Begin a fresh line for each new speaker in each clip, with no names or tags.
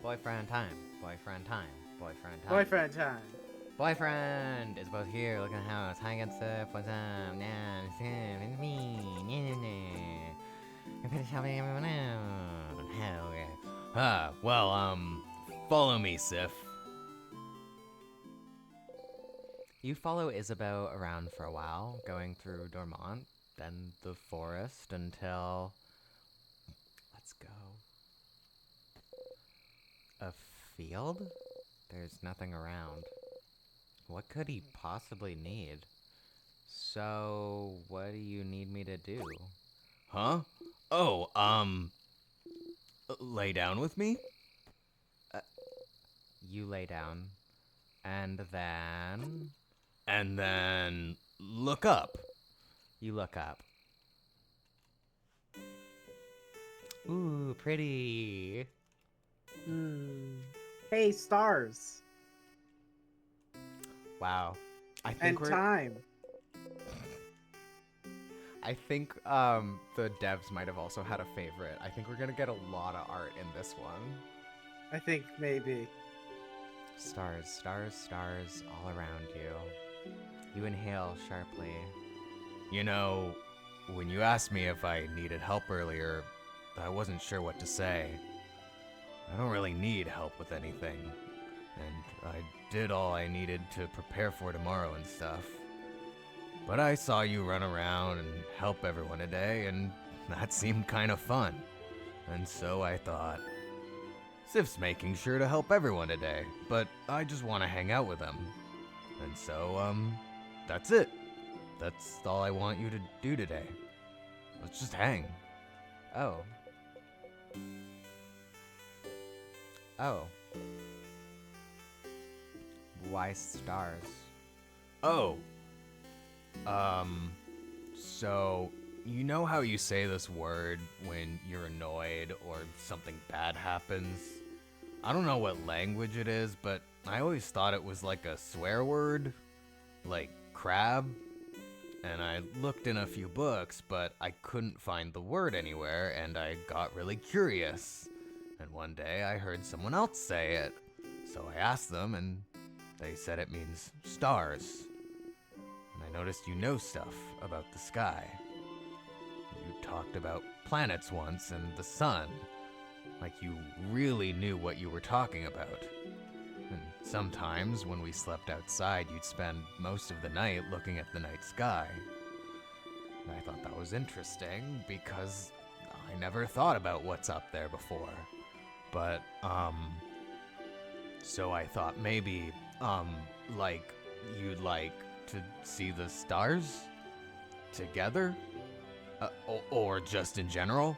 Boyfriend time. Boyfriend time. Boyfriend time.
Boyfriend time.
Boyfriend is both here. Look at the house. Hi against the what's up? Nah, it's him. It's me. I'm gonna shout everyone out. Hell yeah. Follow me, Sif. You follow Isabeau around for a while, going through Dormont, then the forest until. Let's go. A field? There's nothing around. What could he possibly need? So, what do you need me to do?
Huh? Oh, lay down with me?
You lay down. And then.
And then look up.
You look up. Ooh, pretty.
Hey, stars.
Wow. I think
And
we're.
time.
I think the devs might have also had a favorite. I think we're gonna get a lot of art in this one.
I think maybe.
Stars, stars, stars all around you. You inhale sharply.
You know, when you asked me if I needed help earlier, I wasn't sure what to say. I don't really need help with anything, and I did all I needed to prepare for tomorrow and stuff. But I saw you run around and help everyone today, and that seemed kind of fun. And so I thought, Sif's making sure to help everyone today, but I just want to hang out with him. And so, that's it. That's all I want you to do today. Let's just hang.
Oh. Oh. Why stars?
Oh. So, you know how you say this word when you're annoyed or something bad happens? I don't know what language it is, but I always thought it was like a swear word, like crab. And I looked in a few books, but I couldn't find the word anywhere, and I got really curious. And one day I heard someone else say it. So I asked them, and they said it means stars. And I noticed you know stuff about the sky. You talked about planets once and the sun, like you really knew what you were talking about. And sometimes when we slept outside, you'd spend most of the night looking at the night sky. And I thought that was interesting because I never thought about what's up there before. But, so I thought maybe, like, you'd like to see the stars together? Or just in general?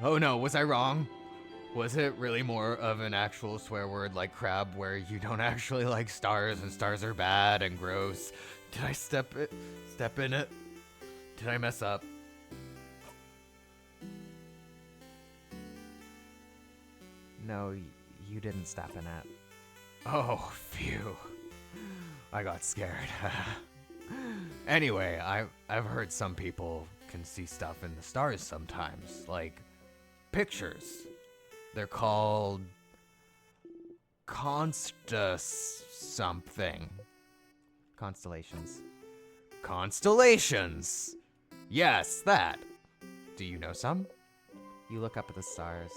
Oh no, was I wrong? Was it really more of an actual swear word like crab where you don't actually like stars and stars are bad and gross? Did I step in it? Did I mess up?
No, you didn't step in it.
Oh, phew. I got scared. Anyway, I've heard some people can see stuff in the stars sometimes, like pictures. They're called something.
Constellations.
Constellations. Yes, that. Do you know some?
You look up at the stars.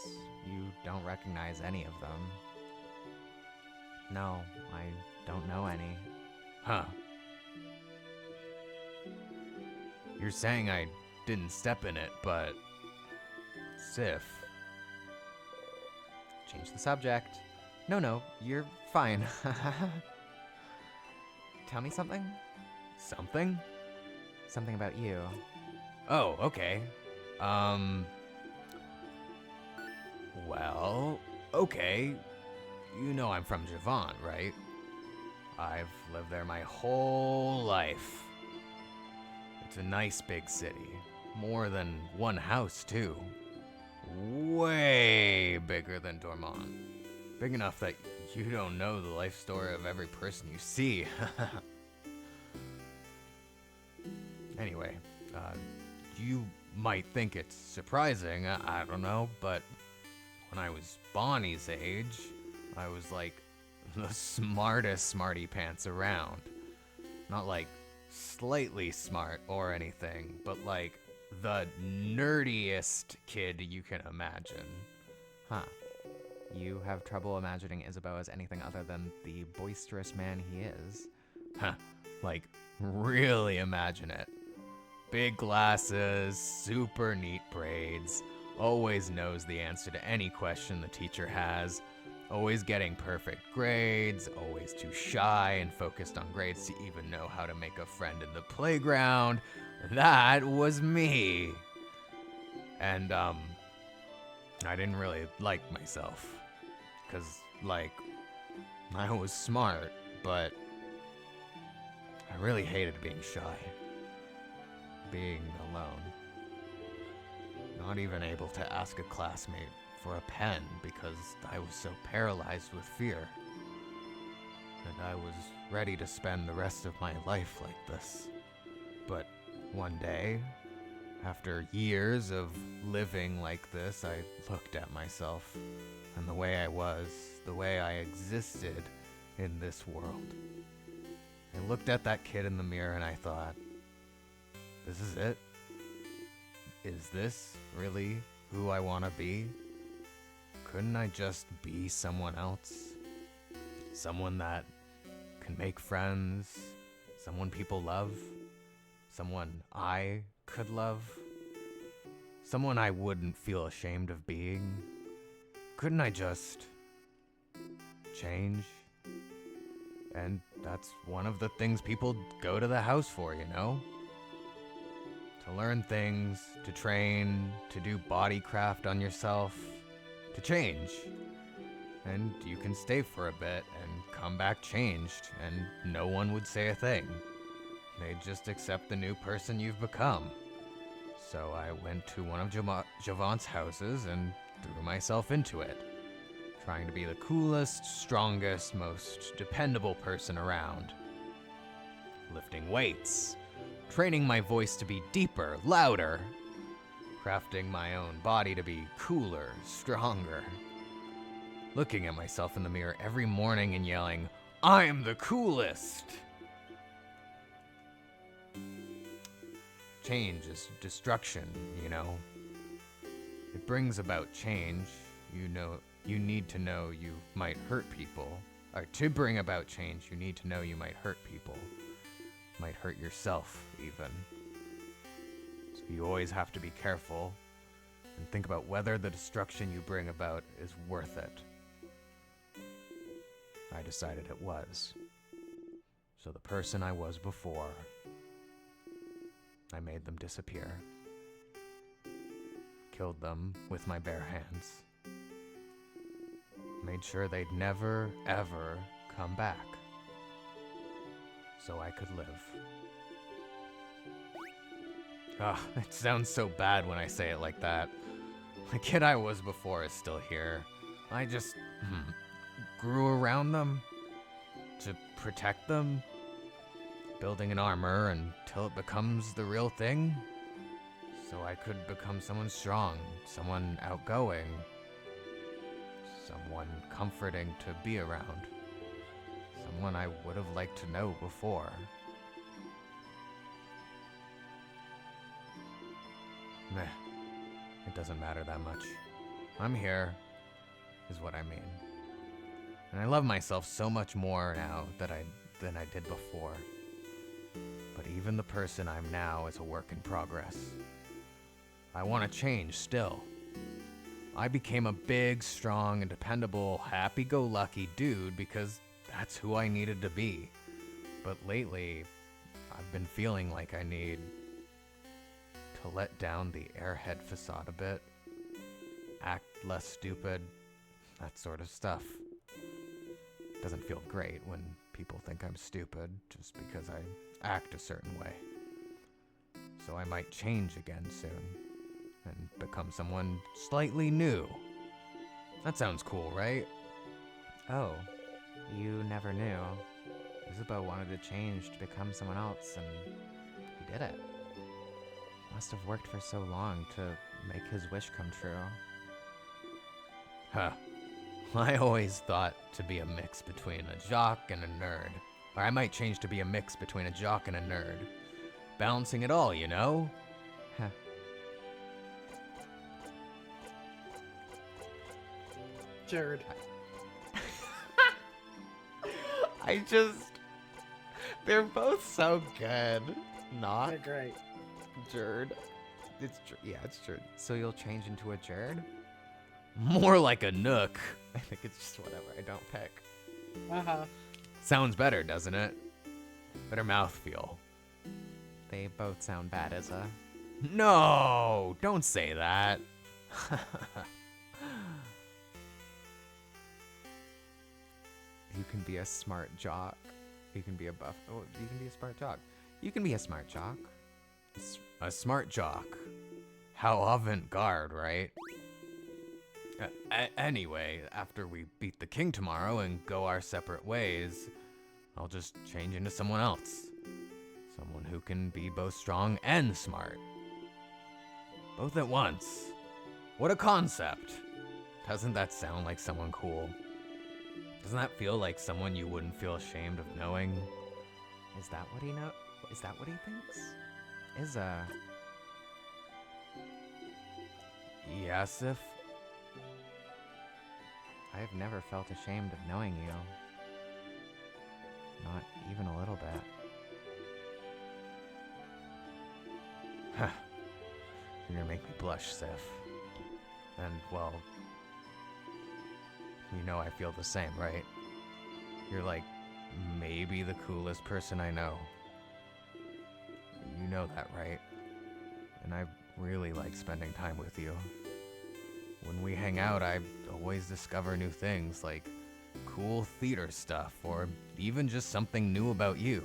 You don't recognize any of them. No, I don't know any.
Huh. You're saying I didn't step in it, but Sif.
Change the subject. No, you're fine. Tell me something?
Something?
Something about you.
Oh, okay. Well, okay. You know I'm from Javon, right? I've lived there my whole life. It's a nice big city. More than one house, too. Way bigger than Dormont. Big enough that you don't know the life story of every person you see. Anyway, you might think it's surprising, I don't know, but when I was Bonnie's age, I was like the smartest smarty pants around. Not like slightly smart or anything, but like the nerdiest kid you can imagine.
Huh. You have trouble imagining Isabeau as anything other than the boisterous man he is.
Huh. Like, really imagine it. Big glasses, super neat braids, always knows the answer to any question the teacher has, always getting perfect grades, always too shy and focused on grades to even know how to make a friend in the playground. That was me. And, I didn't really like myself. 'Cause, like, I was smart, but I really hated being shy. Being alone. Not even able to ask a classmate for a pen because I was so paralyzed with fear. And I was ready to spend the rest of my life like this. But one day, after years of living like this, I looked at myself and the way I was, the way I existed in this world. I looked at that kid in the mirror and I thought, this is it? Is this really who I want to be? Couldn't I just be someone else? Someone that can make friends, someone people love, someone I could love, someone I wouldn't feel ashamed of being. Couldn't I just change? And that's one of the things people go to the house for, you know? To learn things, to train, to do body craft on yourself, to change. And you can stay for a bit and come back changed, and no one would say a thing. They'd just accept the new person you've become. So I went to one of Javant's houses and threw myself into it, trying to be the coolest, strongest, most dependable person around. Lifting weights, training my voice to be deeper, louder, crafting my own body to be cooler, stronger. Looking at myself in the mirror every morning and yelling, "I'm the coolest!" Change is destruction, you know. It brings about change. You need to know you might hurt people. Or to bring about change, you need to know you might hurt people. Might hurt yourself, even. So you always have to be careful and think about whether the destruction you bring about is worth it. I decided it was. So the person I was before, I made them disappear. Killed them with my bare hands. Made sure they'd never, ever come back. So I could live. It sounds so bad when I say it like that. The kid I was before is still here. I just grew around them to protect them, building an armor until it becomes the real thing. So I could become someone strong, someone outgoing, someone comforting to be around, someone I would have liked to know before. Meh, it doesn't matter that much. I'm here, is what I mean. And I love myself so much more now than I did before. But even the person I'm now is a work in progress. I want to change still. I became a big, strong, and dependable, happy-go-lucky dude because that's who I needed to be. But lately, I've been feeling like I need to let down the airhead facade a bit, act less stupid, that sort of stuff. Doesn't feel great when people think I'm stupid just because I act a certain way. So I might change again soon and become someone slightly new. That sounds cool, right?
Oh, you never knew. Isabeau wanted to change to become someone else, and he did it. Must have worked for so long to make his wish come true.
Huh. I always thought to be a mix between a jock and a nerd. Or I might change to be a mix between a jock and a nerd. Balancing it all, you know?
Huh.
Jared.
They're both so good. Not
They're great.
Jerd. It's Jerd. So you'll change into a Jerd?
More like a nook.
I think it's just whatever I don't pick.
Uh-huh.
Sounds better, doesn't it? Better mouthfeel.
They both sound bad as a...
No, don't say that.
You can be a smart jock. You can be a buff... Oh, you can be a smart jock. You can be a smart jock.
A smart jock. How avant-garde, right? Anyway, after we beat the king tomorrow and go our separate ways, I'll just change into someone else. Someone who can be both strong and smart. Both at once. What a concept. Doesn't that sound like someone cool? Doesn't that feel like someone you wouldn't feel ashamed of knowing?
Is that what he know? Is that what he thinks?
Yasif?
I've never felt ashamed of knowing you. Not even a little bit.
Huh. You're gonna make me blush, Sif. And, well, you know I feel the same, right? You're like, maybe the coolest person I know. You know that, right? And I really like spending time with you. When we hang out, I always discover new things, like cool theater stuff, or even just something new about you.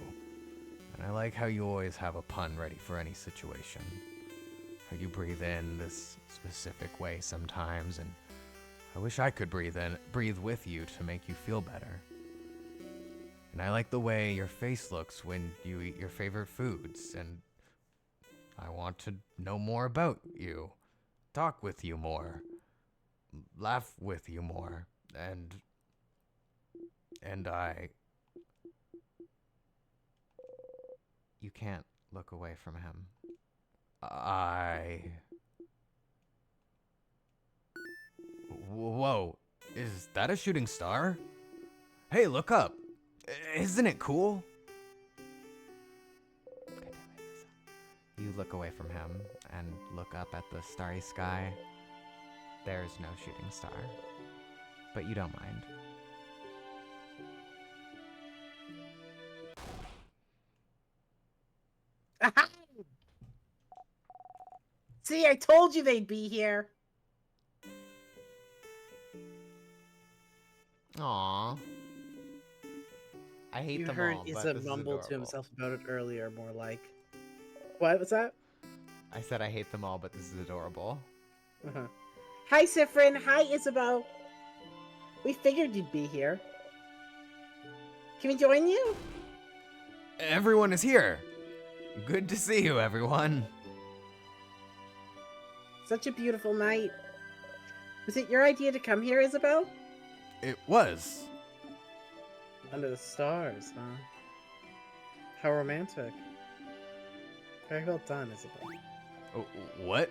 And I like how you always have a pun ready for any situation. How you breathe in this specific way sometimes, and I wish I could breathe with you to make you feel better. And I like the way your face looks when you eat your favorite foods, and I want to know more about you, talk with you more, laugh with you more, and
You can't look away from him.
Whoa, is that a shooting star? Hey, look up. Isn't it cool?
You look away from him and look up at the starry sky. There's no shooting star. But you don't mind.
See, I told you they'd be here.
Aww. I hate
You
them
heard
all, but
Issa
this is
mumble to
adorable.
himself about it earlier, more like. What was that?
I said I hate them all, but this is adorable.
Uh-huh. Hi, Sifrin. Hi, Isabeau. We figured you'd be here. Can we join you?
Everyone is here. Good to see you, everyone.
Such a beautiful night. Was it your idea to come here, Isabel?
It was.
Under the stars, huh? How romantic. Very well done, Isabel.
What?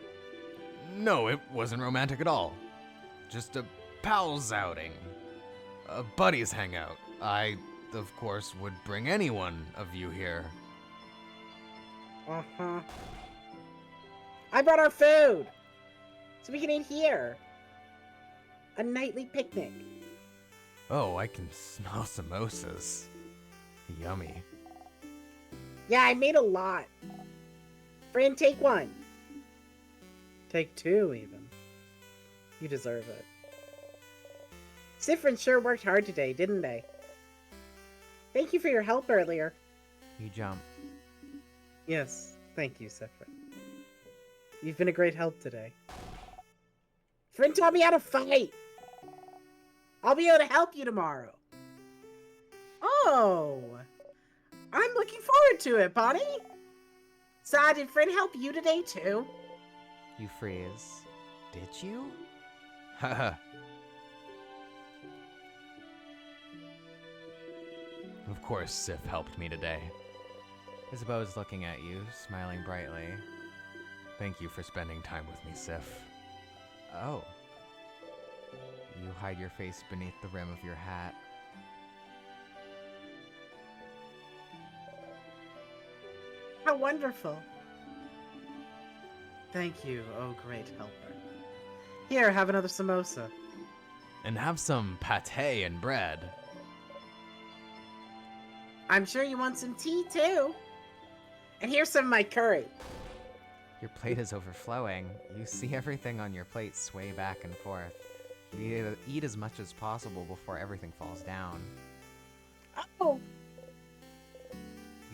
No, it wasn't romantic at all. Just a pals outing. A buddies hangout. I, of course, would bring any one of you here.
Uh-huh. I brought our food! So we can eat here. A nightly picnic.
Oh, I can smell samosas. Yummy.
Yeah, I made a lot. Fran, take one. Take two, even. You deserve it. Sifrin sure worked hard today, didn't they? Thank you for your help earlier.
You jump.
Yes, thank you, Sifrin. You've been a great help today. Frin taught me how to fight. I'll be able to help you tomorrow. Oh, I'm looking forward to it, Bonnie. Sa, did Frin help you today too?
You freeze. Did you?
Haha. Of course, Sif helped me today.
Isabeau is looking at you, smiling brightly.
Thank you for spending time with me, Sif.
Oh. You hide your face beneath the rim of your hat.
How wonderful. Thank you, oh great helper. Here, have another samosa.
And have some pate and bread.
I'm sure you want some tea too. And here's some of my curry.
Your plate is overflowing. You see everything on your plate sway back and forth. You eat as much as possible before everything falls down.
Oh,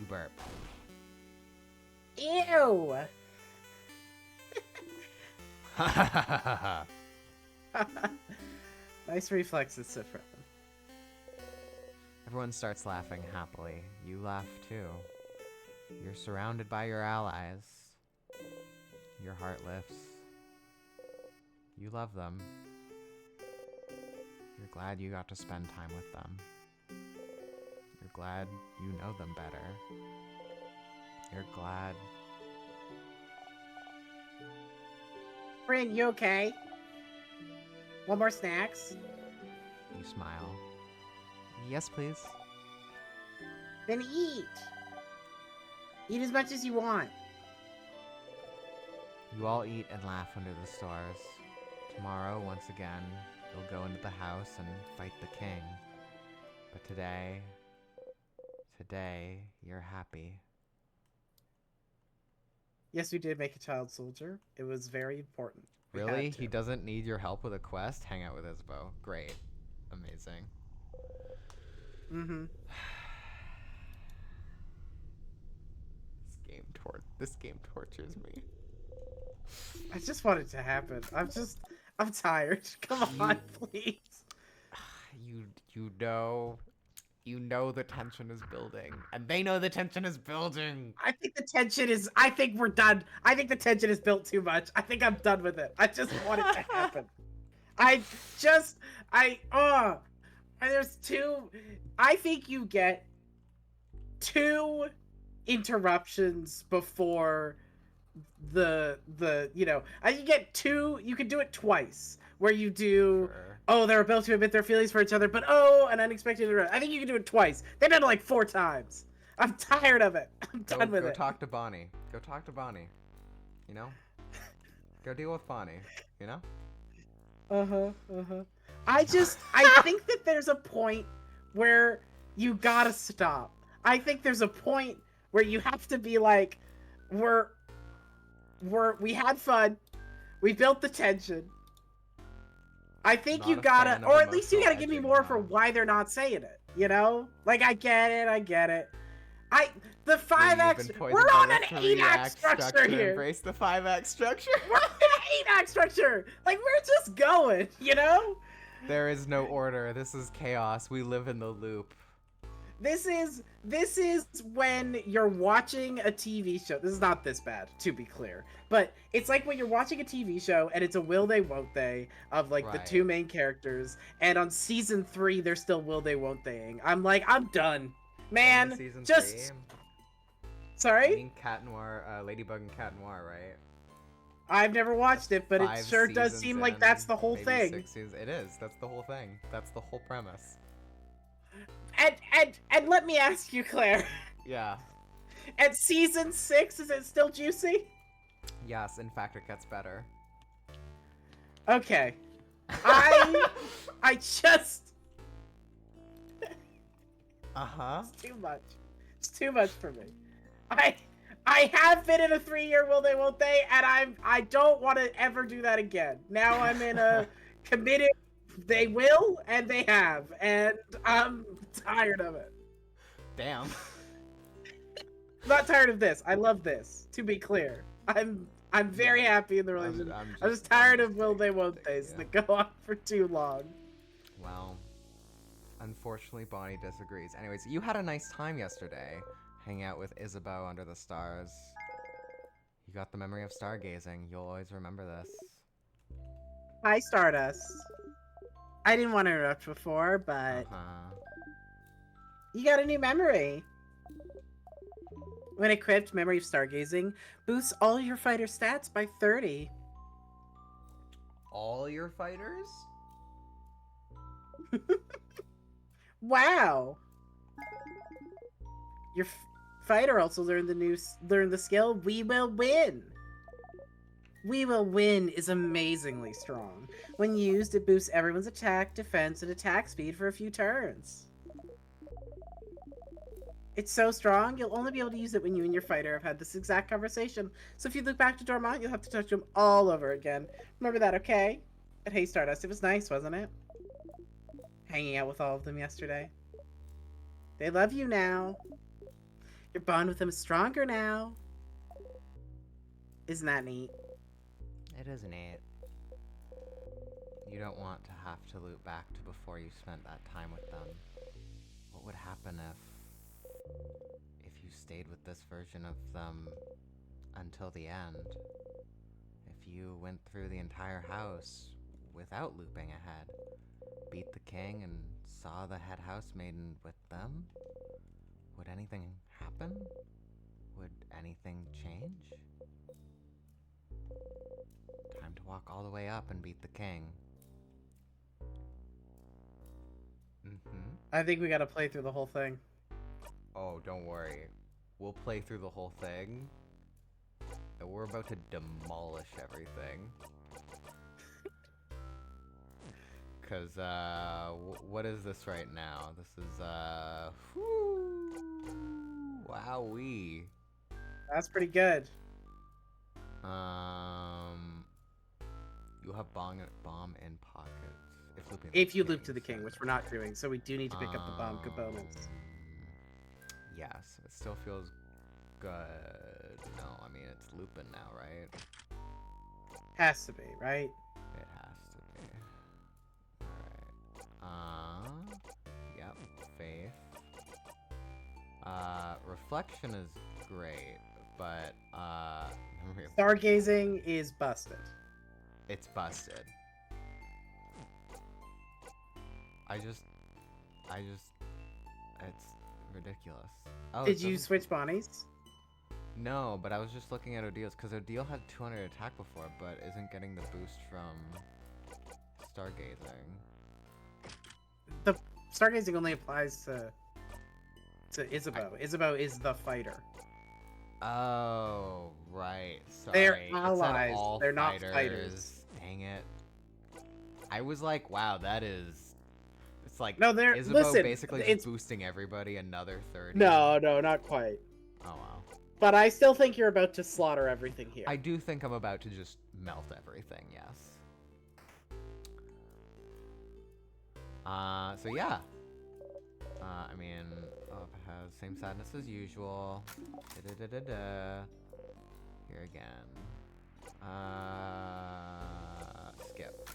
You burp.
ew.
Ha ha ha ha ha.
Nice reflexes, Sifra.
Everyone starts laughing happily. You laugh too. You're surrounded by your allies. Your heart lifts. You love them. You're glad you got to spend time with them. You're glad you know them better. You're glad.
Frin, you okay? Want more snacks?
You smile. Yes, please.
Then eat. Eat as much as you want.
You all eat and laugh under the stars. Tomorrow, once again, you'll go into the house and fight the king. But today, you're happy.
Yes, we did make a child soldier. It was very important. We
Really?
had to.
He doesn't need your help with a quest? Hang out with Isabeau. Great. Amazing.
Mm-hmm.
This game tortures me.
I just want it to happen. I'm tired. Come on, please.
You know the tension is building, and they know the tension is building.
I think we're done. I think the tension is built too much. I think I'm done with it. I just want it to happen. There's two. I think you get 2 interruptions before I can get 2. You can do it twice, where you do.
Sure.
Oh, they're about to admit their feelings for each other, but an unexpected interruption. I think you can do it twice. They've done it like 4 times. I'm tired of it. I'm done with
Go
it.
talk to Bonnie. Go talk to Bonnie. You know? Go deal with Bonnie. You know?
I think that there's a point where you gotta stop. I think there's a point where you have to be like, we had fun. We built the tension. I think
Not
you
a
gotta,
fan of
or at least you gotta
emotional
give me
edging
more
now.
for why they're not saying it. You know? Like, I get it. The 5X, we're on an 8-act structure here.
Embrace the 5-act structure.
We're on an 8-act structure. Like, we're just going, you know?
There is no order. This is chaos. We live in the loop.
This is when you're watching a TV show. This is not this bad, to be clear. But it's like when you're watching a TV show and it's a will they, won't they of like the
Right.
2 main characters. And on season 3, they're still will they, won't theying. I'm like, I'm done. Man,
Only season
just...
3?
Sorry?
You mean Cat Noir, Ladybug and Cat Noir, right?
I've never watched it, but it
5
sure does
seasons
seem like
in,
that's the whole
maybe
thing.
6 seasons. It is. That's the whole thing. That's the whole premise.
And let me ask you, Claire.
Yeah.
At season 6, is it still juicy?
Yes, in fact, it gets better.
Okay. I just...
Uh-huh.
It's too much. It's too much for me. I have been in a 3-year will they, won't they, and I don't want to ever do that again. Now I'm in a committed they will and they have, and I'm tired of it.
Damn.
I'm not tired of this. I love this. To be clear, I'm very happy in the relationship. I'm just tired of will they, won't they's that go on for too long.
Well, unfortunately, Bonnie disagrees. Anyways, you had a nice time yesterday, hanging out with Isabeau under the stars. You got the memory of stargazing. You'll always remember this.
Hi, Stardust. I didn't want to interrupt before, but
Uh-huh.
you got a new memory. When equipped, Memory of Stargazing boosts all your fighter stats by 30.
All your fighters?
Wow. Your fighter also learned the skill We Will Win. We Will Win is amazingly strong. When used, it boosts everyone's attack, defense, and attack speed for a few turns. It's so strong, you'll only be able to use it when you and your fighter have had this exact conversation. So if you look back to Dormont, you'll have to touch him all over again. Remember that, okay? But hey, Stardust, it was nice, wasn't it? Hanging out with all of them yesterday. They love you now. Your bond with them is stronger now. Isn't that neat?
It is neat. You don't want to have to loop back to before you spent that time with them. What would happen if you stayed with this version of them until the end? If you went through the entire house without looping ahead, beat the king and saw the head housemaiden with them? Would anything happen? Would anything change? Time to walk all the way up and beat the king.
I think we gotta play through the whole thing.
Oh, don't worry. We'll play through the whole thing. And we're about to demolish everything. Cause, what is this right now? This is, wowee.
That's pretty good.
You have bomb in pockets.
If you loop to the king, which we're not doing, so we do need to pick up the bomb components.
Yes, it still feels good. No, I mean, it's looping now, right?
Has to be, right?
It has to be. Alright. Yep, faith. Reflection is great, but,
Stargazing is busted.
it's busted. It's ridiculous. Oh,
Did you switch Bonnies?
No, but I was just looking at Odil's, because Odile had 200 attack before, but isn't getting the boost from stargazing.
The Stargazing only applies to Isabeau. Isabeau is the fighter.
Oh, right. Sorry.
They're
It said
allies.
all
They're not fighters.
Dang it. I was like, wow, that is... It's like,
No, they're...
Isabeau
Listen,
basically
it's...
just boosting everybody another 30.
No, not quite.
Oh, wow.
But I still think you're about to slaughter everything here.
I do think I'm about to just melt everything, yes. So yeah. I mean, it has same sadness as usual. Da-da-da-da-da. Here again. Skip.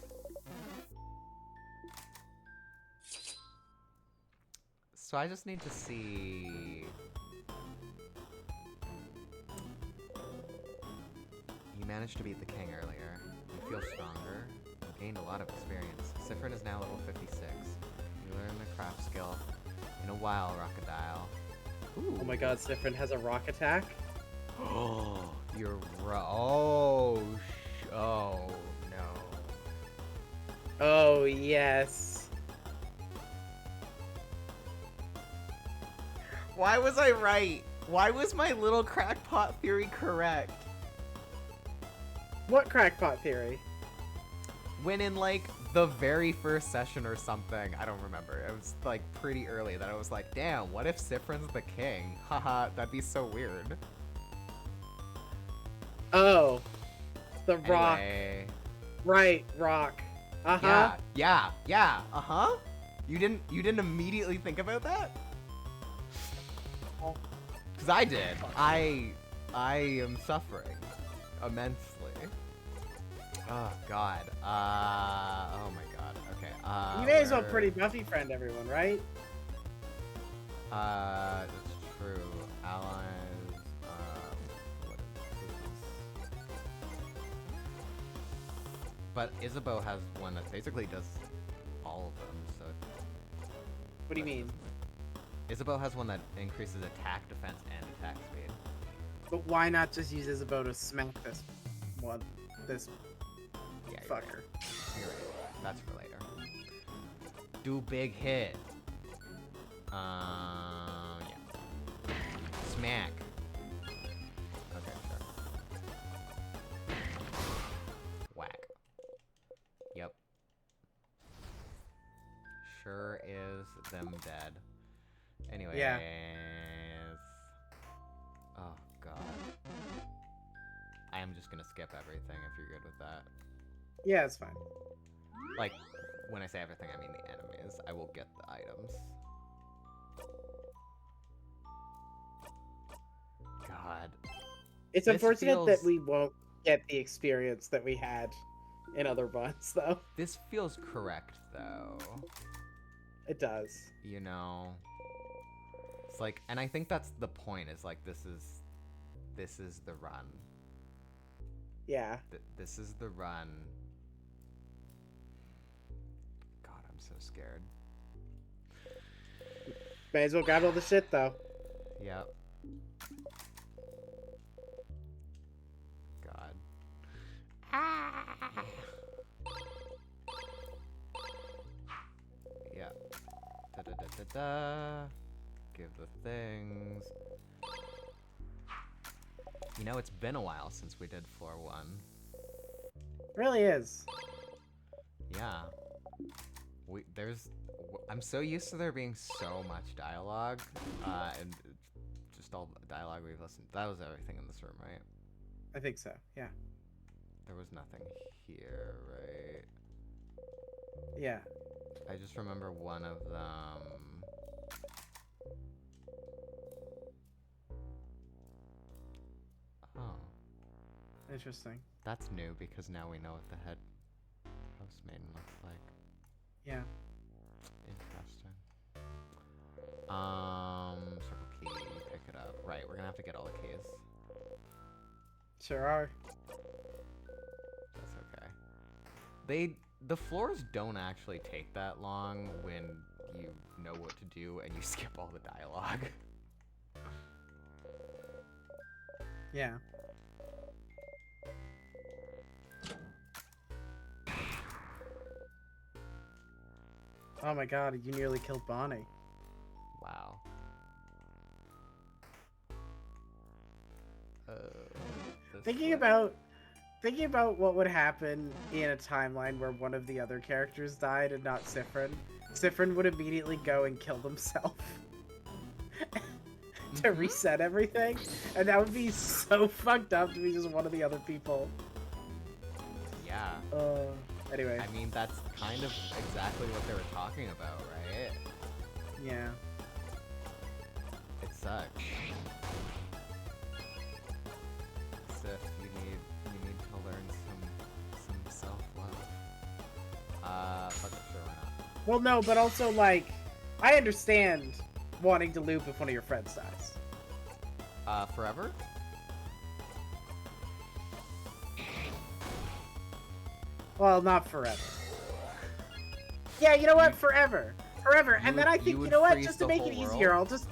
So I just need to see... You managed to beat the king earlier. You feel stronger. You gained a lot of experience. Siffrin is now level 56. You learn the craft skill in a while, Rockadile. Ooh.
Oh my god, Siffrin has a rock attack?
Oh, you're oh no.
Oh, yes.
Why was I right? Why was my little crackpot theory correct?
What crackpot theory?
When in like the very first session or something, I don't remember. It was like pretty early that I was like, damn, what if Siffrin's the king? Haha, that'd be so weird.
Oh. The rock.
Anyway.
Right, rock. Uh-huh.
Yeah, uh-huh. You didn't immediately think about that? Cause I did. I am suffering immensely. Oh god. Oh my god. Okay.
You may as well pretty Buffy friend everyone, right?
That's true. Allies. What is But Isabeau has one that basically does all of them, so...
What do you mean?
Isabeau has one that increases attack, defense, and attack speed.
But why not just use Isabeau to smack this one? This
Yeah,
fucker.
You're right. That's for later. Do big hit. Yeah. Smack. Okay, sure. Whack. Yep. Sure is them dead. Anyways.
Yeah.
Oh, God. I am just gonna skip everything if you're good with that.
Yeah, it's fine.
Like, when I say everything, I mean the enemies. I will get the items. God.
It's
This
unfortunate that
feels-
we won't get the experience that we had in other ones, though.
This feels correct, though.
It does.
You know? It's like, and I think that's the point, is like, this is the run.
Yeah.
This is the run. God, I'm so scared.
May as well grab all the shit, though.
Yep. God. Yeah. Da da da da da. Give the things. You know, it's been a while since we did floor 1.
Really is.
Yeah. I'm so used to there being so much dialogue, and just all the dialogue we've listened. That was everything in this room, right?
I think so. Yeah.
There was nothing here, right?
Yeah.
I just remember one of them. Oh,
Interesting.
that's new because now we know what the head housemaiden looks like.
Yeah.
Interesting. Circle key, pick it up. Right, we're gonna have to get all the keys.
Sure are.
That's okay. The floors don't actually take that long when you know what to do and you skip all the dialogue.
Yeah. Oh my god, you nearly killed Bonnie.
Wow. This
Thinking about what would happen in a timeline where one of the other characters died and not Sifrin. Sifrin would immediately go and kill himself to reset everything, and that would be so fucked up to be just one of the other people.
Yeah.
Anyway.
I mean, that's kind of exactly what they were talking about, right?
Yeah.
It sucks. Sif, you need to learn some self-love. Fuck it, sure, why not?
Well, no, but also, like, I understand wanting to loop if one of your friends dies.
Forever?
Well, not forever. Yeah, you know what? Forever. Forever. And then I think, you know what? Just to make it easier, I'll just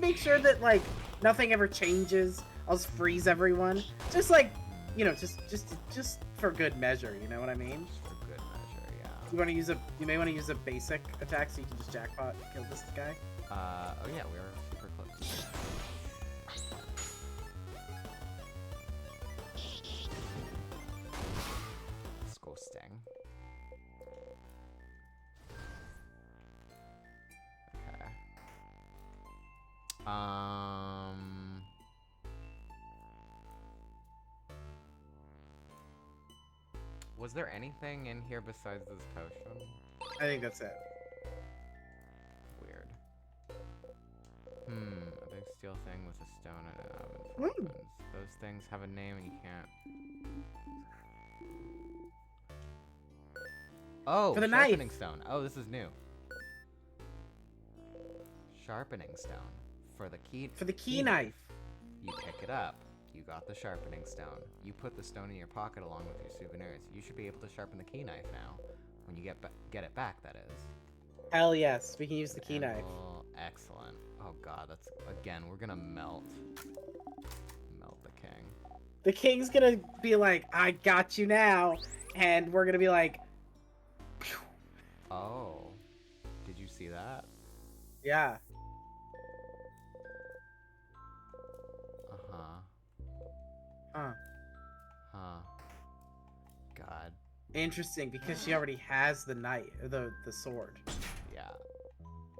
make sure that, like, nothing ever changes. I'll just freeze everyone. Just like, you know, just for good measure, you know what I mean?
Just for good measure, yeah.
You may want to use a basic attack so you can just jackpot kill this guy.
Oh yeah, we were super close. Let's go Sting. Okay. Was there anything in here besides this potion?
I think that's it.
Weird. A big steel thing with a stone and an oven for
Hmm.
weapons. Those things have a name and you can't. Oh,
For the
sharpening
knife.
stone. Oh, this is new. Sharpening stone for the key.
For the key knife.
You pick it up. You got the sharpening stone. You put the stone in your pocket along with your souvenirs. You should be able to sharpen the key knife now. When you get it back, that is.
Hell yes, we can use the key knife.
Excellent. Oh god, that's again. We're gonna melt the king.
The king's gonna be like, "I got you now," and we're gonna be like, "Phew."
Oh, did you see that?
Yeah. Huh.
Huh. God.
Interesting, because she already has the knife, the sword.
Yeah.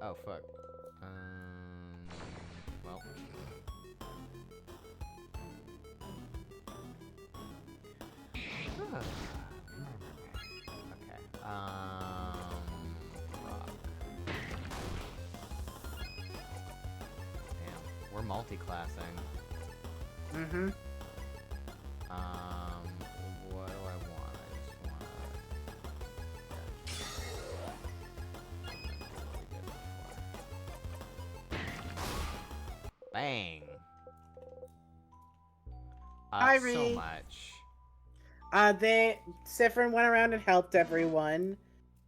Oh fuck. Well. Okay. Rock. Damn. We're multi-classing.
Mm-hmm.
What do I want? I just wanna... Bang!
Hi,
So
Ree.
much.
Sifrin went around and helped everyone.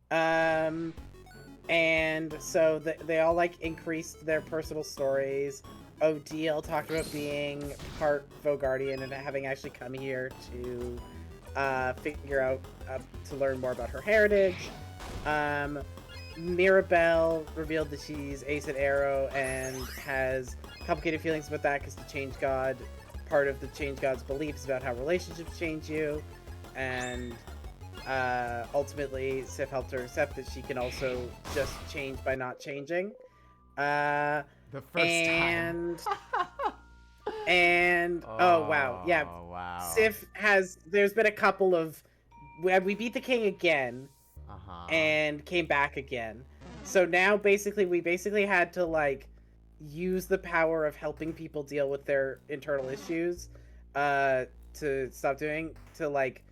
And so they all, like, increased their personal stories. Odile talked about being part Vogardian and having actually come here to figure out, to learn more about her heritage. Mirabelle revealed that she's Ace and Arrow and has complicated feelings about that because the Change God, part of the Change God's beliefs about how relationships change you. And ultimately, Sif helped her accept that she can also just change by not changing.
The first time.
Oh wow, yeah.
Wow.
Sif there's been a couple of, we beat the king again, and came back again. So now we basically had to, like, use the power of helping people deal with their internal issues, to stop doing, to, like,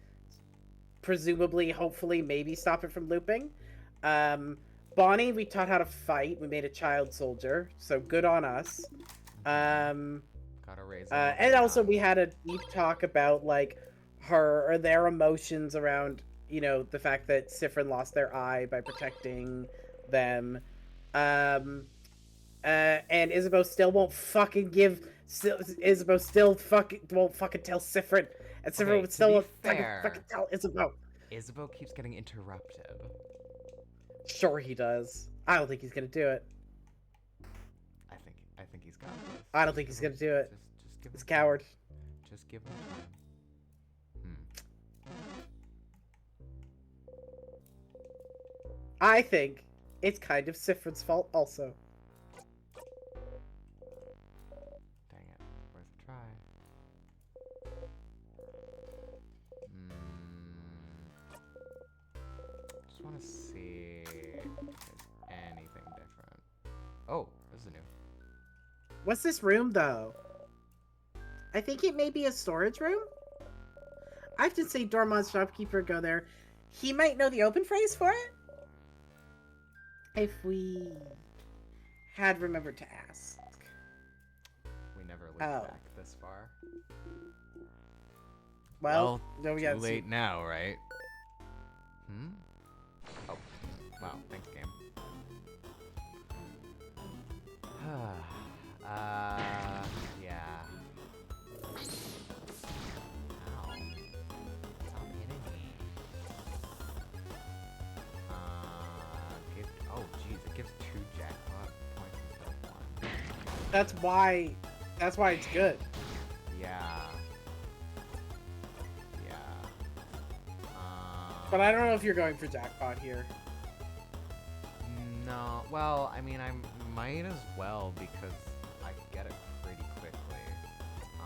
presumably, hopefully, maybe stop it from looping. Bonnie, we taught how to fight. We made a child soldier, so good on us.
Gotta raise
And also we had a deep talk about, like, their emotions around, you know, the fact that Sifrin lost their eye by protecting them. And Isabeau still won't fucking Isabeau still won't fucking tell Sifrin. And Sifrin would still fucking tell Isabeau.
Isabeau keeps getting interrupted.
Sure he does. I don't think he's gonna do it.
I think he's got this.
I don't think he's gonna do it.
Just give
He's a
him
coward.
time. Just give him time.
I think it's kind of Sifrin's fault also.
Dang it. Worth a try. Just want to see if there's anything different. Oh, this is new.
What's this room, though? I think it may be a storage room? I have to say Dormont's shopkeeper go there. He might know the open phrase for it? If we had remembered to ask.
We never looked back this far.
Well, no,
too late now, right?
Oh, wow, thanks, game. Yeah. Ow. Stop hitting me. Oh, jeez, it gives 2 jackpot points instead of 1.
That's why it's good.
Yeah.
But I don't know if you're going for jackpot here.
No, well, I mean, I might as well because I could get it pretty quickly. I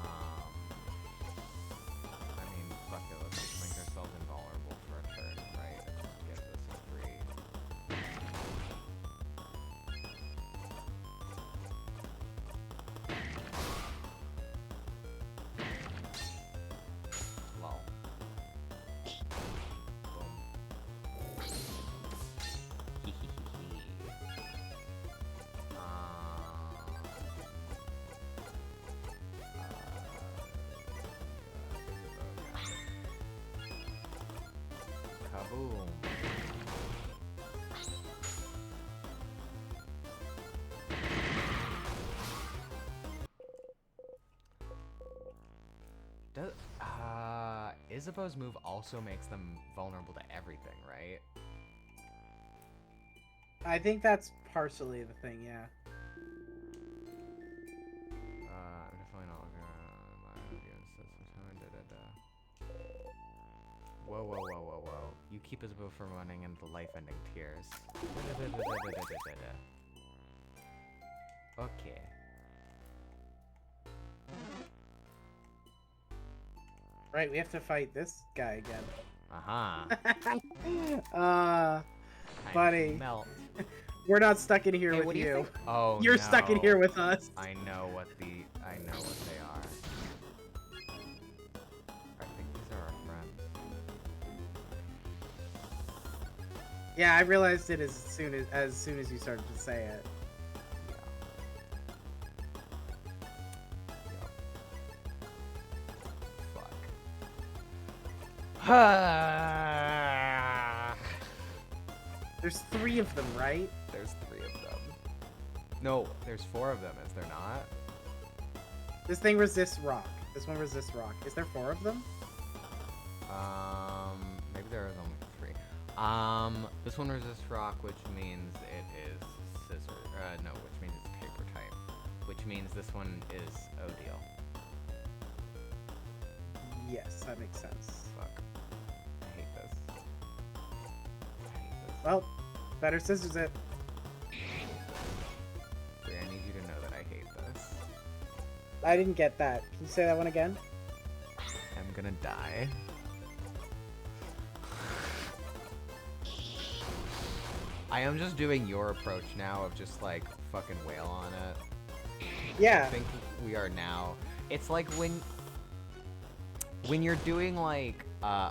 mean, fuck it, let's just make ourselves invulnerable for a turn, right? And just get this free. Lol. Boom. Does, Isabeau's move also makes them vulnerable to everything, right?
I think that's partially the thing, yeah.
I'm definitely not looking at Whoa, whoa, whoa, whoa, whoa. You keep Isabeau from running into life-ending tears. Okay.
Right, we have to fight this guy again.
Time
Buddy.
to melt.
We're not stuck in here
Hey,
with
what do
you.
think? Oh,
You're stuck in here with us.
I know what they are. I think these are our friends.
Yeah, I realized it as soon as you started to say it.
Fuck.
There's 3 of them, right?
There's 3 of them. No, there's 4 of them, is there not?
This thing resists rock. This one resists rock. Is there 4 of them?
Maybe there is only 3. This one resists rock, which means it is scissor. No, which means it's paper type. Which means this one is Odile.
Yes, that makes sense.
Fuck. I hate this.
Well, better scissors it.
Wait, I need you to know that I hate this.
I didn't get that. Can you say that one again?
I'm gonna die. I am just doing your approach now of just like fucking wail on it.
Yeah.
I think we are now. It's like when you're doing like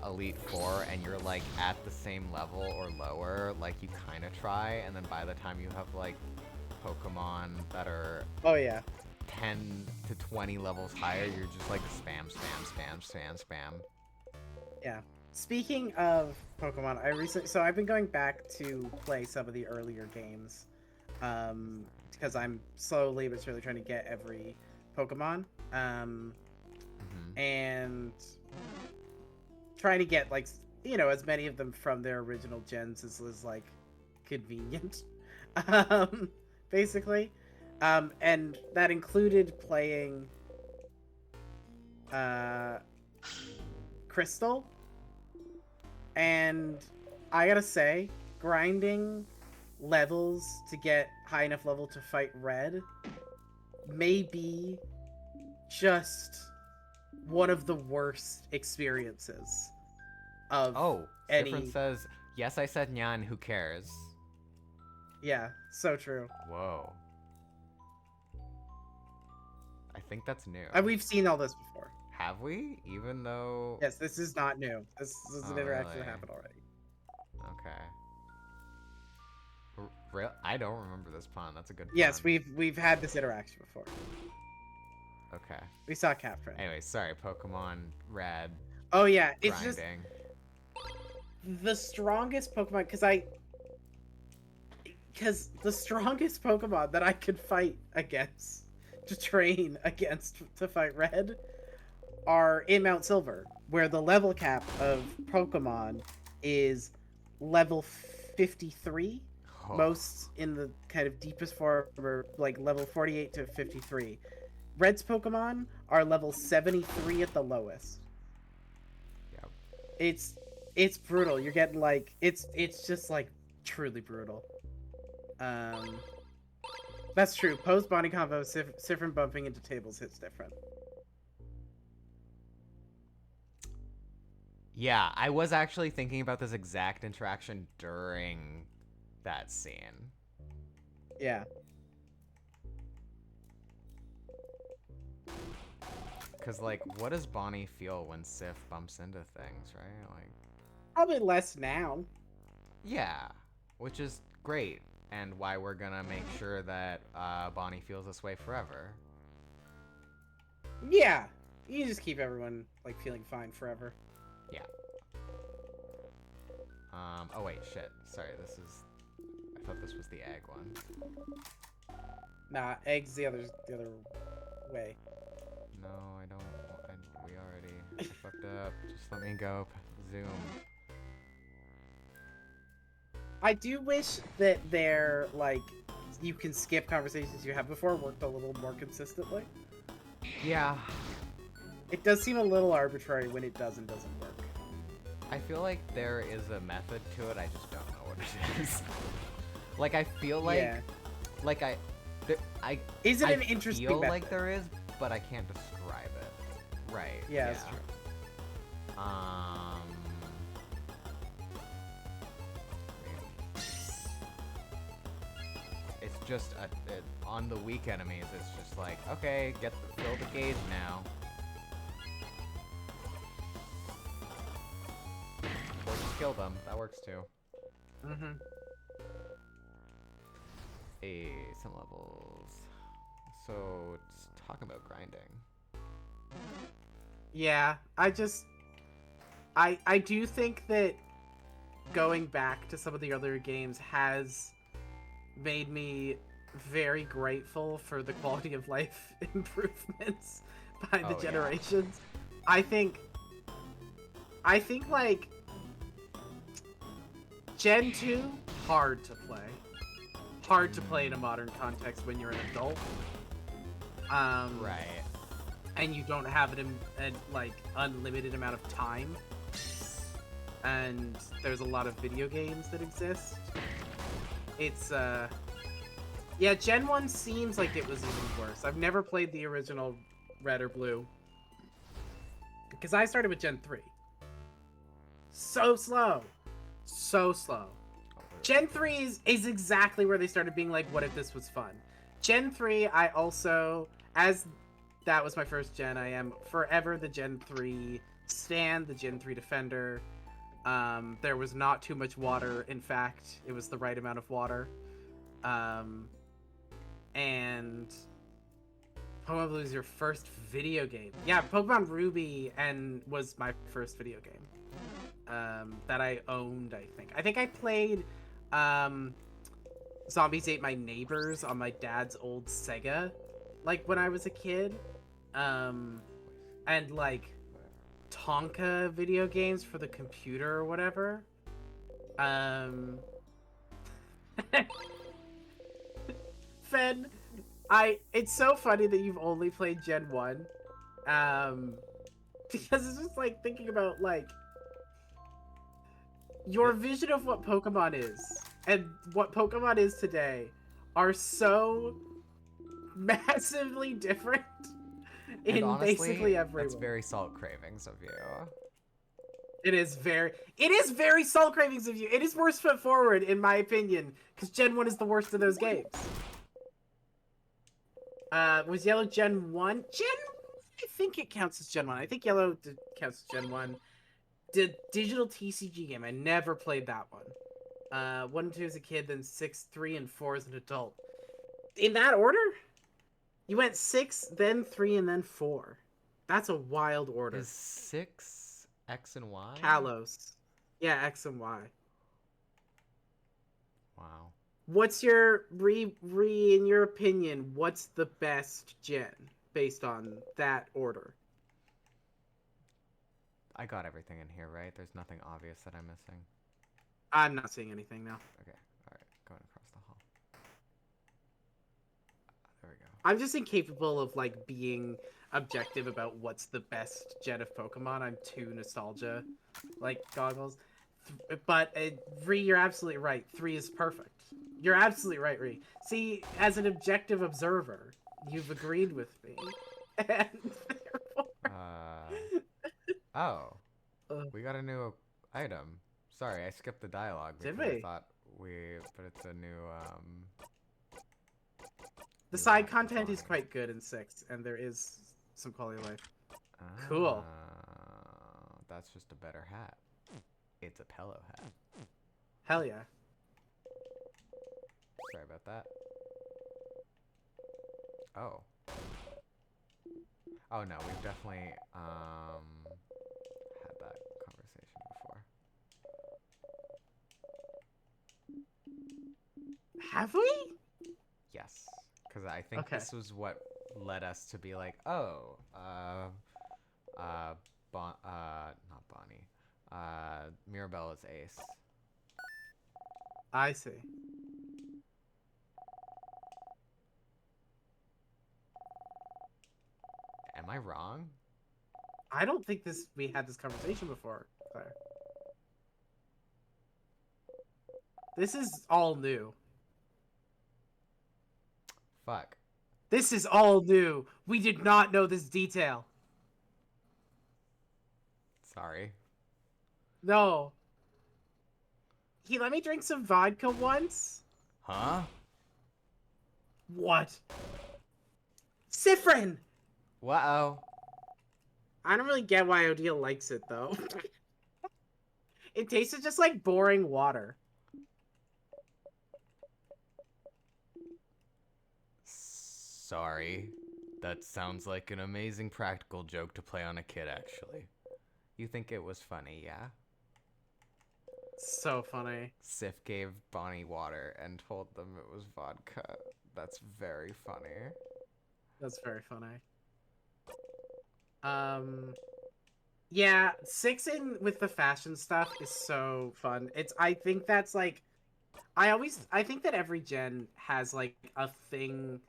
Elite Four and you're like at the same level or lower, like you kind of try, and then by the time you have like Pokemon that are
Oh yeah.
10 to 20 levels higher, you're just like spam, spam, spam, spam, spam.
Yeah. Speaking of Pokemon, I've been going back to play some of the earlier games, because I'm slowly but surely trying to get every Pokemon, and trying to get like as many of them from their original gens as is like convenient, basically, and that included playing Crystal. And I gotta say, grinding levels to get high enough level to fight Red may be just one of the worst experiences of
Different says, yes, I said Nyan, who cares?
Yeah, so true.
Whoa. I think that's new.
We've seen all this before.
Have we? Even though...
Yes, this is not new. This is an interaction
really?
that happened already.
Okay. I don't remember this pun. That's a good pun.
Yes, we've had this interaction before.
Okay.
We saw Catherine.
Anyway, sorry, Pokemon Rad.
Oh yeah, it's
grinding.
just the strongest Pokemon, because the strongest Pokemon that I could fight against, to train against to fight Red, are in Mount Silver, where the level cap of Pokemon is level 53.
Oh.
Most in the kind of deepest form are like level 48 to 53. Red's Pokemon are level 73 at the lowest.
Yep.
It's brutal. You're getting like it's just like truly brutal. That's true. Post body combo, Siffrin bumping into tables hits different.
Yeah, I was actually thinking about this exact interaction during that scene.
Yeah.
Because, like, what does Bonnie feel when Sif bumps into things, right? Like,
probably less now.
Yeah, which is great, and why we're gonna make sure that Bonnie feels this way forever.
Yeah, you just keep everyone like feeling fine forever.
Yeah. Oh wait, shit. Sorry, I thought this was the egg one.
Nah, eggs the other way.
No, I don't. I fucked up. Just let me go. Zoom.
I do wish that their, like, you can skip conversations you had before worked a little more consistently.
Yeah.
It does seem a little arbitrary when it does and doesn't work.
I feel like there is a method to it. I just don't know what it is. Like I feel like,
Yeah.
like I,
Is it
I
an interesting
feel
method?
like there is, but I can't describe it. Right.
Yeah, that's true.
It's just on the weak enemies. It's just like, okay, fill the gauge now. Or just kill them. That works too.
Mm-hmm.
Hey, some levels. So it's talking about grinding.
Yeah, I do think that going back to some of the other games has made me very grateful for the quality of life improvements by the
Oh, yeah.
generations. I think like Gen 2 hard to play. Hard to play in a modern context when you're an adult.
Right.
And you don't have an like unlimited amount of time, and there's a lot of video games that exist. It's yeah, Gen 1 seems like it was even worse. I've never played the original Red or Blue because I started with Gen 3. So slow, so slow. Gen 3 is exactly where they started being like, what if this was fun? Gen 3, I also, as that was my first gen, I am forever the Gen 3 stan, the Gen 3 defender. There was not too much water. In fact, it was the right amount of water. And Pokemon Blue is your first video game. Yeah, Pokemon Ruby was my first video game that I owned, I think. I think I played Zombies Ate My Neighbors on my dad's old Sega, like, when I was a kid. And, like, Tonka video games for the computer or whatever. Fen, it's so funny that you've only played Gen 1. Because it's just, like, thinking about, like, your vision of what Pokemon is and what Pokemon is today are so massively different in
honestly,
basically every
that's
way.
very salt cravings of you.
It is very Salt Cravings of you. It is worst foot forward, in my opinion, because Gen 1 is the worst of those games. Was Yellow Gen 1? I think it counts as Gen 1. I think Yellow counts as Gen 1. The digital TCG game, I never played that one. 1 and 2 as a kid, then 6, 3, and 4 as an adult. In that order? You went 6, then 3, and then 4. That's a wild order.
Is 6 X and Y?
Kalos. Yeah, X and Y.
Wow.
What's your in your opinion, what's the best gen based on that order?
I got everything in here, right? There's nothing obvious that I'm missing.
I'm not seeing anything now.
Okay, alright, going across the hall. There we go.
I'm just incapable of, like, being objective about what's the best gen of Pokemon. I'm too nostalgia, like, goggles. But Ree, you're absolutely right. 3 is perfect. You're absolutely right, Ree. See, as an objective observer, you've agreed with me. And
Oh. We got a new item. Sorry, I skipped the dialogue because
Did
I
we?
thought but it's a new,
the
new
side
hat
content is
design.
quite good in 6, and there is some quality of life. Cool.
That's just a better hat. It's a pillow hat.
Hell yeah.
Sorry about that. Oh. Oh no, we've definitely had that conversation before.
Have we?
Yes, because I think
Okay.
this was what led us to be like, oh, not Bonnie, Mirabella's ace.
I see.
Am I wrong?
I don't think we had this conversation before, Claire. This is all new.
Fuck.
This is all new. We did not know this detail.
Sorry.
No. He let me drink some vodka once.
Huh?
What? Sifrin!
Whoa.
I don't really get why Odile likes it, though. It tasted just like boring water.
Sorry. That sounds like an amazing practical joke to play on a kid, actually.
You think it was funny, yeah?
So funny.
Sif gave Bonnie water and told them it was vodka. That's very funny.
That's very funny. Yeah, 6 in with the fashion stuff is so fun. I think that's like, I think that every gen has like a thing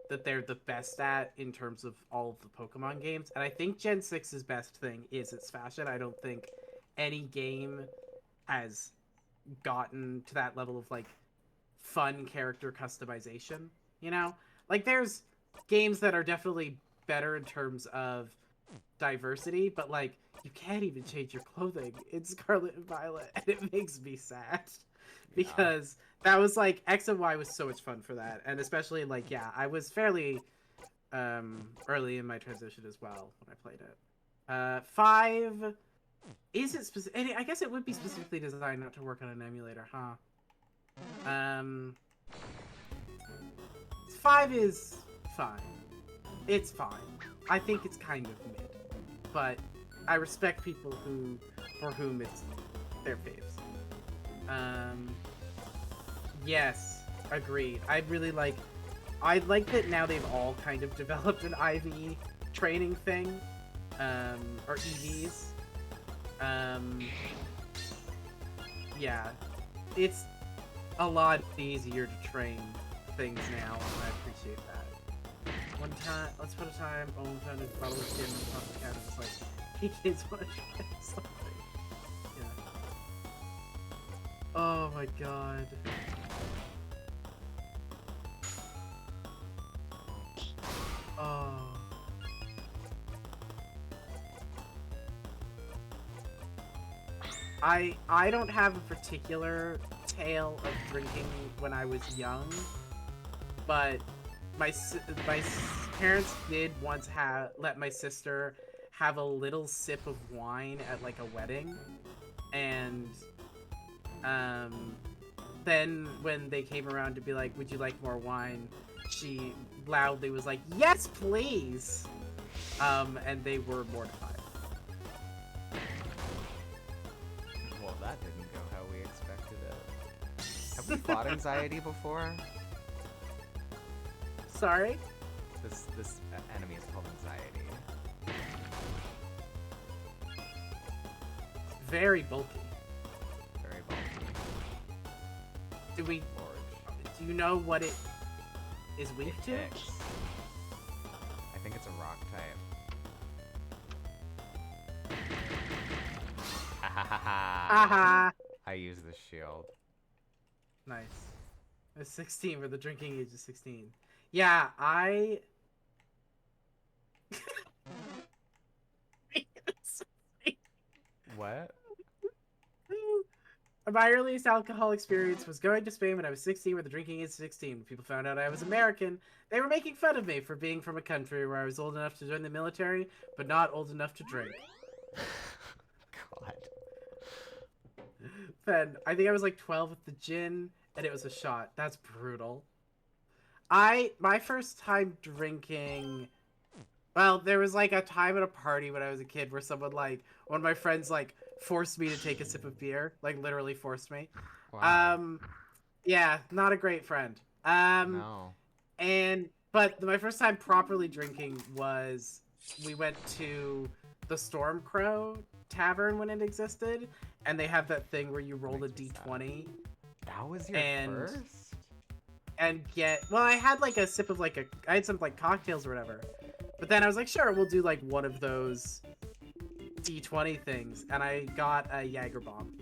that they're the best at in terms of all of the Pokemon games. And I think Gen 6's best thing is its fashion. I don't think any game has gotten to that level of like fun character customization, you know? Like there's games that are definitely better in terms of diversity, but like you can't even change your clothing in Scarlet and Violet, and it makes me sad because that was like X and Y was so much fun for that, and especially like yeah, I was fairly early in my transition as well when I played it. 5 is it specific? I guess it would be specifically designed not to work on an emulator, huh? 5 is fine. It's fine. I think it's kind of mid, but I respect people for whom it's their faves. Yes, agreed. I like that now they've all kind of developed an IV training thing, or EVs. Yeah, it's a lot easier to train things now, and I appreciate that. One time, let's put a time, Owen found his bottle of skin on top of the cat and was like, hey kids, wanna try something? Yeah. Oh my god. Oh. I don't have a particular tale of drinking when I was young, but my parents did once let my sister have a little sip of wine at like a wedding, and then when they came around to be like, would you like more wine, she loudly was like, yes please, and they were mortified.
Well, that didn't go how we expected it. Have we fought anxiety before?
Sorry?
This enemy is called anxiety.
Very bulky.
Very bulky. Large.
Do you know what it is weak to?
X. I think it's a rock type. Ha ha ha ha.
Aha!
I use the shield.
Nice. It's 16, where the drinking age is 16. Yeah, I...
What?
My earliest alcohol experience was going to Spain when I was 16, where the drinking age is 16. When people found out I was American, they were making fun of me for being from a country where I was old enough to join the military, but not old enough to drink.
God.
Then, I think I was like 12 with the gin, and it was a shot. That's brutal. My first time drinking... Well, there was like a time at a party when I was a kid where someone like, one of my friends like, forced me to take a sip of beer. Like, literally forced me.
Wow.
Yeah, not a great friend.
No.
But my first time properly drinking was we went to the Storm Crow Tavern when it existed, and they have that thing where you roll a
Makes me sad.
d20
That was your
and
first?
get. Well, I had like a sip of I had some like cocktails or whatever, but then I was like, sure, we'll do like one of those d20 things, and I got a Jaeger bomb,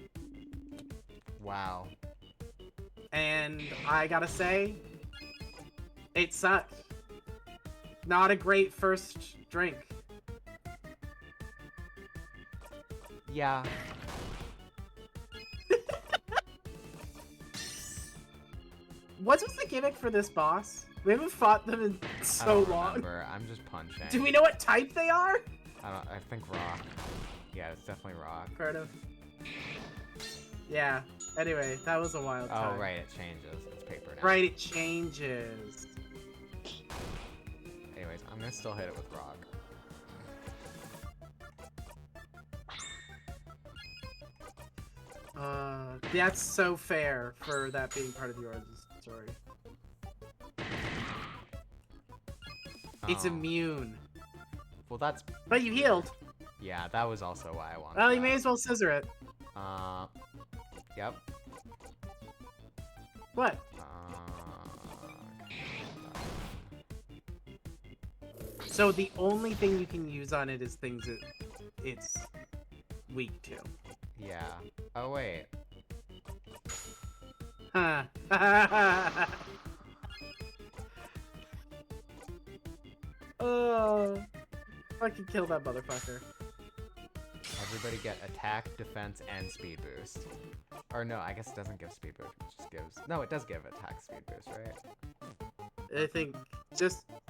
Wow.
and I gotta say, it sucked. Not a great first drink.
Yeah.
What was the gimmick for this boss? We haven't fought them in
I
so
don't
long.
remember. I'm just punching.
Do we know what type they are?
I think rock. Yeah, it's definitely rock.
Part of. Yeah. Anyway, that was a wild time.
Oh, right, it changes. It's paper now.
Right, it changes.
Anyways, I'm gonna still hit it with rock.
That's so fair for that being part of your story. It's
Oh.
immune.
Well, that's...
But you healed.
Yeah, that was also why I wanted
Well, you
that.
may as well scissor it.
Yep.
What? So the only thing you can use on it is things that it's weak to.
Yeah. Oh, wait.
Huh. Oh, fucking kill that motherfucker.
Everybody get attack, defense, and speed boost. Or no, I guess it doesn't give speed boost. It just gives... No, it does give attack speed boost, right?
I think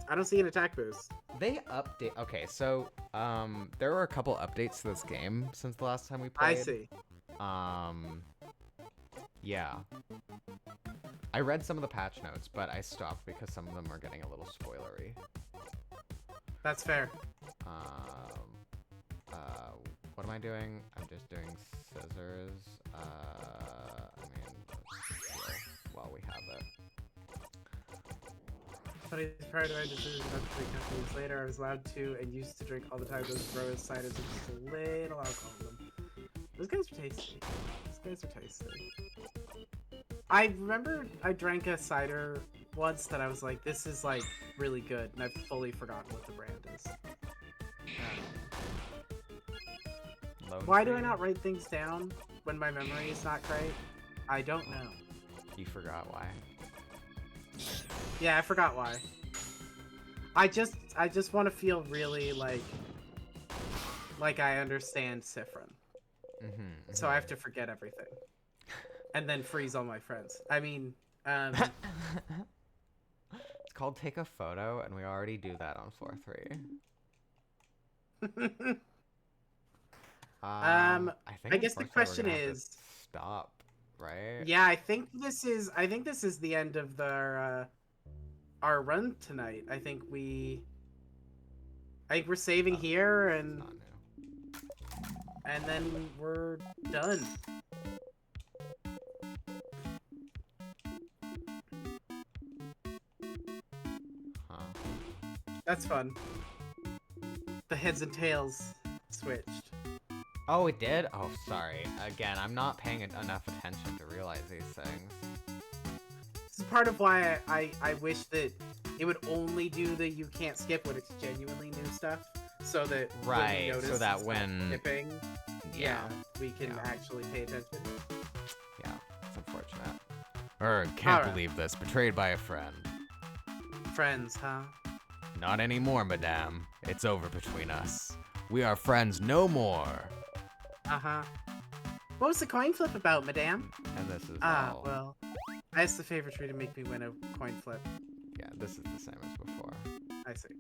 I don't see an attack boost.
They update... Okay, so, there were a couple updates to this game since the last time we played.
I see.
Yeah. I read some of the patch notes, but I stopped because some of them are getting a little spoilery.
That's fair.
What am I doing? I'm just doing scissors. I mean, let's heal while we have it.
Funny, prior to my decision not to drink companies later, I was allowed to and used to drink all the time. Those rose ciders with just a little alcohol in them. Those guys are tasty. Those guys are tasty. I remember I drank a cider once that I was like, this is like really good, and I've fully forgotten what the brand is.
Lone
Why do I
Tree?
not write things down when my memory is not great? I don't know.
You forgot why.
Yeah, I forgot why. I just want to feel really like I understand Sifrin. So I have to forget everything. And then freeze all my friends. I mean,
It's called Take a Photo, and we already do that on 4-3. I think
I guess the
unfortunately we're
question
gonna have to
is,
stop, right?
yeah, I think this is the end of our run tonight. I think we're saving here
It's
and
not new.
then we're done.
Huh.
That's fun. The heads and tails switched.
Oh, it did? Oh, sorry. Again, I'm not paying enough attention to realize these things.
This is part of why I wish that it would only do the you can't skip when it's genuinely new stuff, so that when we
Right,
notice
so that
it's not
when...
skipping,
Yeah.
we can
Yeah.
actually pay attention.
Yeah, it's unfortunate. Can't
Alright.
believe this. Betrayed by a friend.
Friends, huh?
Not anymore, madame. It's over between us. We are friends no more.
Uh-huh. What was the coin flip about, madame?
And this is
Ah,
all...
well, I asked the favorite to make me win a coin flip.
Yeah, this is the same as before.
I see.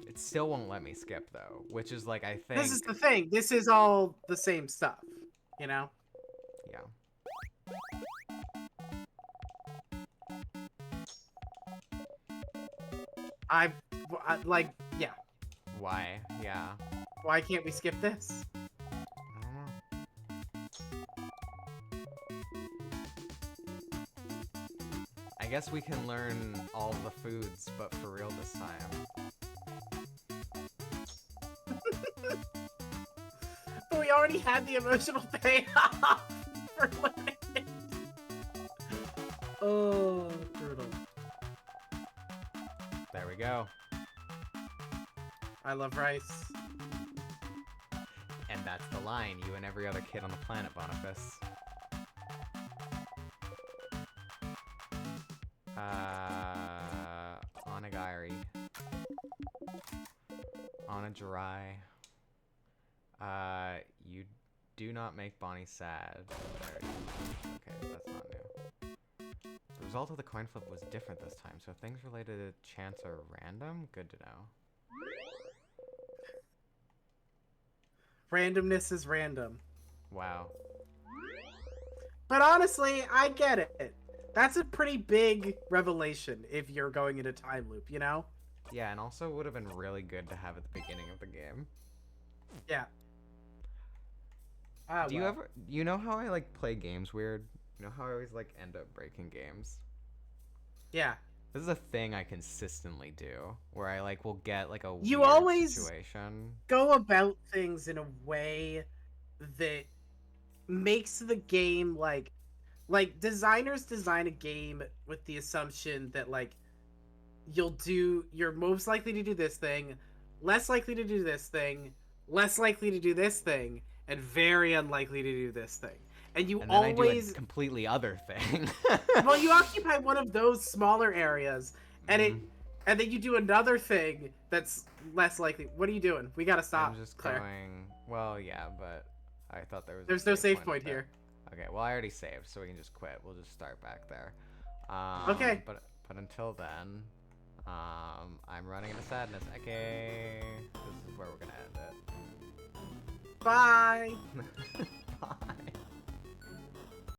It still won't let me skip, though, which is like, I think...
This is the thing. This is all the same stuff, you know?
Yeah.
Like, yeah.
Why? Yeah.
Why can't we skip this?
I don't know. I guess we can learn all the foods, but for real this time.
But we already had the emotional payoff for learning it. Oh, brutal.
There we go.
I love rice.
And that's the line, you and every other kid on the planet, Boniface. Onigiri. Onigiri. You do not make Bonnie sad. Okay, that's not new. The result of the coin flip was different this time, so things related to chance are random? Good to know.
Randomness is random.
Wow.
But honestly, I get it. That's a pretty big revelation if you're going in a time loop, you know?
Yeah, and also would have been really good to have at the beginning of the game.
Yeah.
Do you ever, you know how I like play games weird? You know how I always like end up breaking games?
Yeah.
This is a thing I consistently do, where I like will get like a
You
weird
always
situation.
go about things in a way that makes the game like designers design a game with the assumption that like you're most likely to do this thing, less likely to do this thing, less likely to do this thing, and very unlikely to do this thing. And you
And then
always
I do a completely other thing.
well, you occupy one of those smaller areas, and and then you do another thing that's less likely. What are you doing? We gotta stop.
I'm just
Claire.
going. Well, yeah, but I thought there was.
There's no save point
there.
here.
Okay, well I already saved, so we can just quit. We'll just start back there.
Okay.
But until then, I'm running into sadness. Okay, this is where we're gonna end it.
Bye.